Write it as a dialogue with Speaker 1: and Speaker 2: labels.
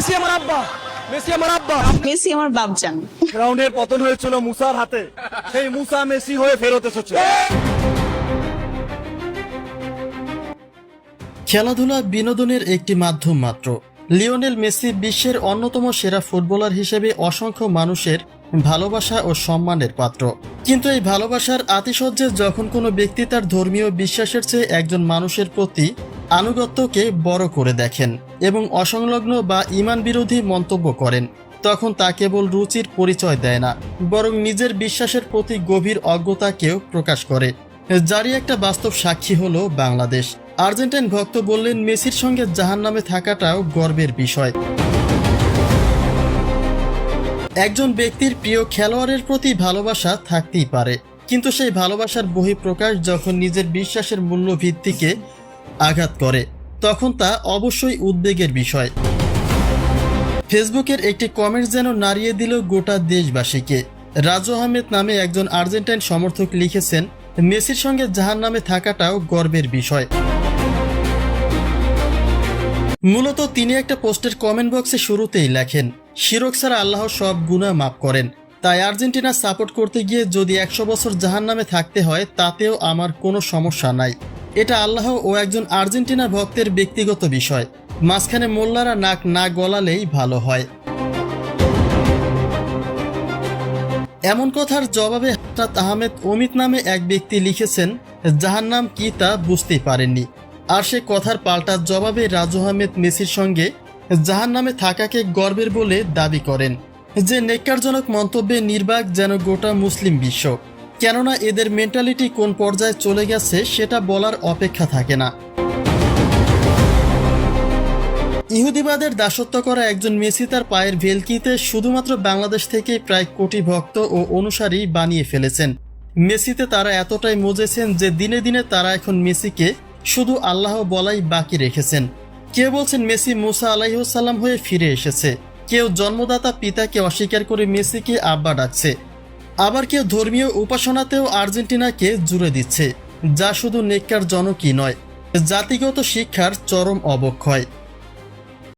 Speaker 1: Messi আমার আব্বা, Messi আমার আব্বা।
Speaker 2: মেসি আমার বাপজান।
Speaker 1: গ্রাউন্ডের পতন হয়েছিল মুসার হাতে, সেই মুসা মেসি হয়ে ফেরত এসেছে।
Speaker 3: খেলাধুলা বিনোদনের একটি মাধ্যম মাত্র। লিওনেল মেসি বিশ্বের অন্যতম সেরা ফুটবলার হিসেবে অসংখ্য মানুষের ভালোবাসা ও সম্মানের পাত্র। কিন্তু এই ভালোবাসার আতিশয্যে যখন কোনো ব্যক্তি তার ধর্মীয় বিশ্বাসের চেয়ে একজন মানুষের প্রতি আনুগত্যকে বড় করে দেখেন এবং অসংলগ্ন বা ঈমান বিরোধী মন্তব্য করেন, তখন তা কেবল রুচির পরিচয় দেয় না, বরং নিজের বিশ্বাসের প্রতি গভীর অজ্ঞতাকেও প্রকাশ করে। যারই একটা বাস্তব সাক্ষী হলো বাংলাদেশ। আর্জেন্টাইন ভক্ত বললেন, মেসির সঙ্গে জাহান্নামে থাকাটাও গর্বের বিষয়। একজন ব্যক্তির প্রিয় খেলোয়াড়ের প্রতি ভালোবাসা থাকতেই পারে, কিন্তু সেই ভালোবাসার বহিঃপ্রকাশ যখন নিজের বিশ্বাসের মূল্য ভিত্তিকে আঘাত করে, তখন তা অবশ্যই উদ্বেগের বিষয়। ফেসবুকের একটি কমেন্ট যেন নাড়িয়ে দিল গোটা দেশবাসীকে। রাজু আহমেদ নামে একজন আর্জেন্টাইন সমর্থক লিখেছেন, মেসির সঙ্গে জাহান্নামে থাকাটাও গর্বের বিষয়। মূলত তিনি একটা পোস্টের কমেন্ট বক্সে শুরুতেই লেখেন, শিরক ছাড়া আল্লাহ সব গুনাহ মাফ করেন, তাই আর্জেন্টিনা সাপোর্ট করতে গিয়ে যদি 100 বছর জাহান্নামে থাকতে হয় তাতেও আমার কোনো সমস্যা নাই। এটা আল্লাহ ও একজন আর্জেন্টিনা ভক্তের ব্যক্তিগত বিষয়, মাঝখানে মোল্লারা নাক না গলালেই ভালো হয়। এমন কথার জবাবে হযরত আহমেদ অমিত নামে এক ব্যক্তি লিখেছেন, জাহান্নাম কি তা বুঝতেই পারেননি। আর সে কথার পাল্টা জবাবে রাজু আহমেদ মেসির সঙ্গে জাহান্নামে থাকাকে গর্বের বলে দাবি করেন। যে নেককারজনক মন্তব্যে নির্বাক যেন গোটা মুসলিম বিশ্ব, কেননা এদের মেন্টালিটি কোন পর্যায়ে চলে গেছে সেটা বলার অপেক্ষা থাকে না। ইহুদিবাদের দাসত্ব করা একজন মেসি তার পায়ের ভেলকিতে শুধুমাত্র বাংলাদেশ থেকেই প্রায় কোটি ভক্ত ও অনুসারী বানিয়ে ফেলেছেন। মেসিতে তারা এতটাই মজেছেন যে দিনে দিনে তারা এখন মেসিকে শুধু আল্লাহ বলাই বাকি রেখেছেন। কেউ বলছেন মেসি মুসা আলাইহিসসালাম হয়ে ফিরে এসেছে, কেউ জন্মদাতা পিতাকে অস্বীকার করে মেসিকে আব্বা ডাকছে, আবার কেউ ধর্মীয় উপাসনাতেও আর্জেন্টিনাকে জুড়ে দিচ্ছে, যা শুধু নেককার জনকই নয়, জাতিগত শিক্ষার চরম অবক্ষয়।